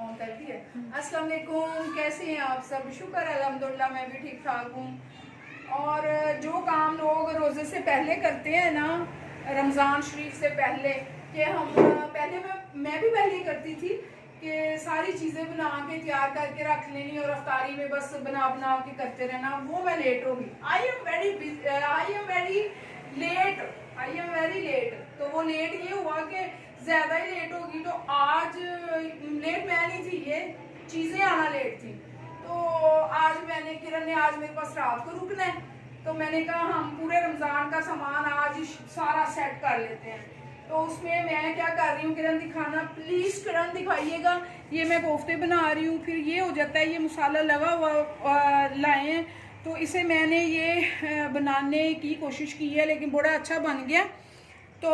On करती है। अस्सलाम वालेकुम, कैसे हैं आप सब? शुक्र अल्हम्दुलिल्लाह मैं भी ठीक ठाक हूँ। और जो काम लोग रोज़े से पहले करते हैं ना, रमज़ान शरीफ से पहले, कि हम पहले मैं भी पहले ही करती थी कि सारी चीज़ें बना के तैयार करके रख लेनी और अफ्तारी में बस बना बना के करते रहना, वो मैं लेट हो गई। I am very late. तो वो लेट ये हुआ कि ज़्यादा ही लेट होगी। तो आज लेट मैं नहीं थी, ये चीज़ें आना लेट थी। तो आज किरण ने आज मेरे पास रात को रुकना है, तो मैंने कहा हम पूरे रमज़ान का सामान आज ही सारा सेट कर लेते हैं। तो उसमें मैं क्या कर रही हूँ, किरण दिखाना प्लीज़, किरण दिखाइएगा। ये मैं कोफ्ते बना रही हूँ, फिर ये हो जाता है, ये मसाला लगा हुआ लाए हैं, तो इसे मैंने ये बनाने की कोशिश की है, लेकिन बड़ा अच्छा बन गया। तो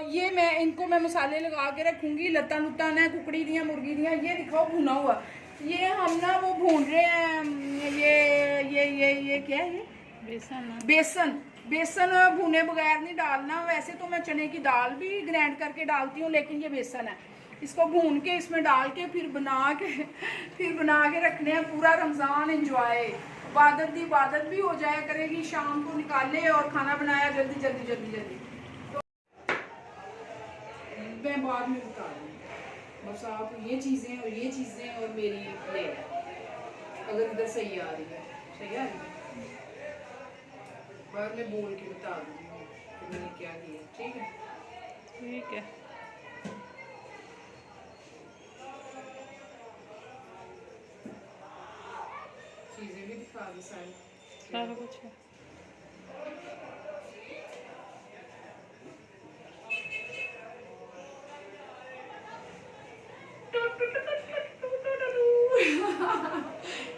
ये मैं मसाले लगा के रखूँगी। लत्ता लुत्ता ना कुकड़ी दियाँ मुर्गी दियाँ, ये दिखाओ भुना हुआ। ये हम ना वो भून रहे हैं, ये क्या है, ये बेसन भुने बगैर नहीं डालना। वैसे तो मैं चने की दाल भी ग्राइंड करके डालती हूँ, लेकिन ये बेसन है, इसको भून के इसमें डाल के फिर बना के रखने हैं। पूरा रमज़ान एंजॉय, इबादत भी हो जाया करेगी, शाम को निकाले और खाना बनाया जल्दी जल्दी जल्दी जल्दी। तो मैं बाद में बता दूँगी, बस आप ये चीज़ें और मेरी ये, अगर इधर सही आ रही है बाद में बोल के बता दूँगी कि मैंने क्या किया। ठीक है, ठीक है। चीज़ें भी दिखा दी सारी, सारा कुछ है।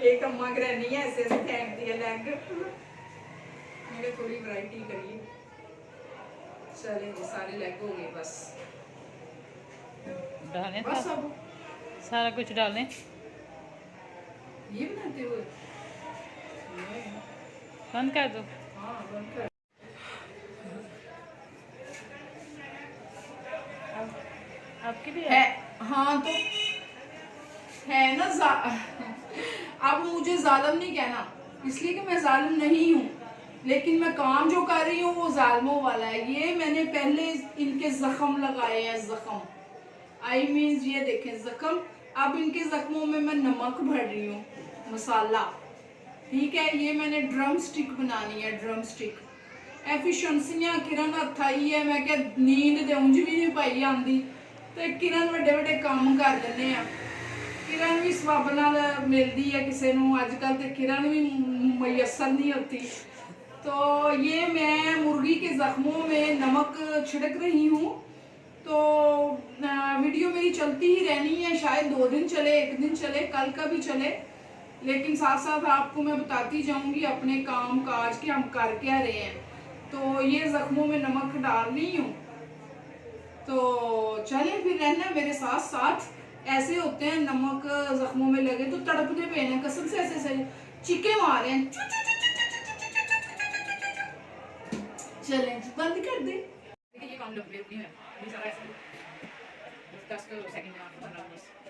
एक अम्मा ग्रैनी है, ऐसे ऐसे फेंकती है लेग। मैंने थोड़ी वैरायटी करी। चले जी, सारे लेग हो गए, बस डालें बस अब सारा कुछ डालें। ये बनाते हुए बंद कर दो। हाँ बंद कर। आपकी भी है, हाँ तो है ना अब मुझे जालिम नहीं कहना, इसलिए कि मैं जालिम नहीं हूँ, लेकिन मैं काम जो कर रही हूँ वो जालिमों वाला है। ये मैंने पहले इनके जख्म लगाए हैं, जख्म आई मीन ये देखें जख्म। अब इनके जख्मों में मैं नमक भर रही हूँ, मसाला। ठीक है, ये मैंने ड्रम स्टिक बनानी है, ड्रम स्टिक। एफिशिएंसियां किरण हथ आई है, मैं क्या नींद दे उंज भी नहीं पाई आंदी, तो किरण बड़े बड़े काम कर लेने आ। किरण भी सबब नाल मिलती है किसी को, अजकल तो किरण भी मयसर नहीं होती। तो ये मैं मुर्गी के जख्मों में नमक छिड़क रही हूँ। तो वीडियो मेरी चलती ही रहनी है, शायद 2 दिन चले, 1 दिन चले, कल का भी चले, लेकिन साथ साथ आपको मैं बताती जाऊंगी अपने काम काज के हम कर क्या रहे हैं। तो ये जख्मों में नमक डाल रही हूँ, तो चले फिर रहना मेरे साथ साथ। ऐसे होते हैं नमक जख्मों में लगे तो तड़पते पे हैं, कसम से ऐसे चीखे मारे हैं। चलें बंद कर दे। देखिए ये काम लंबे रुकी है, 10 सेकंड में 15 मिनट।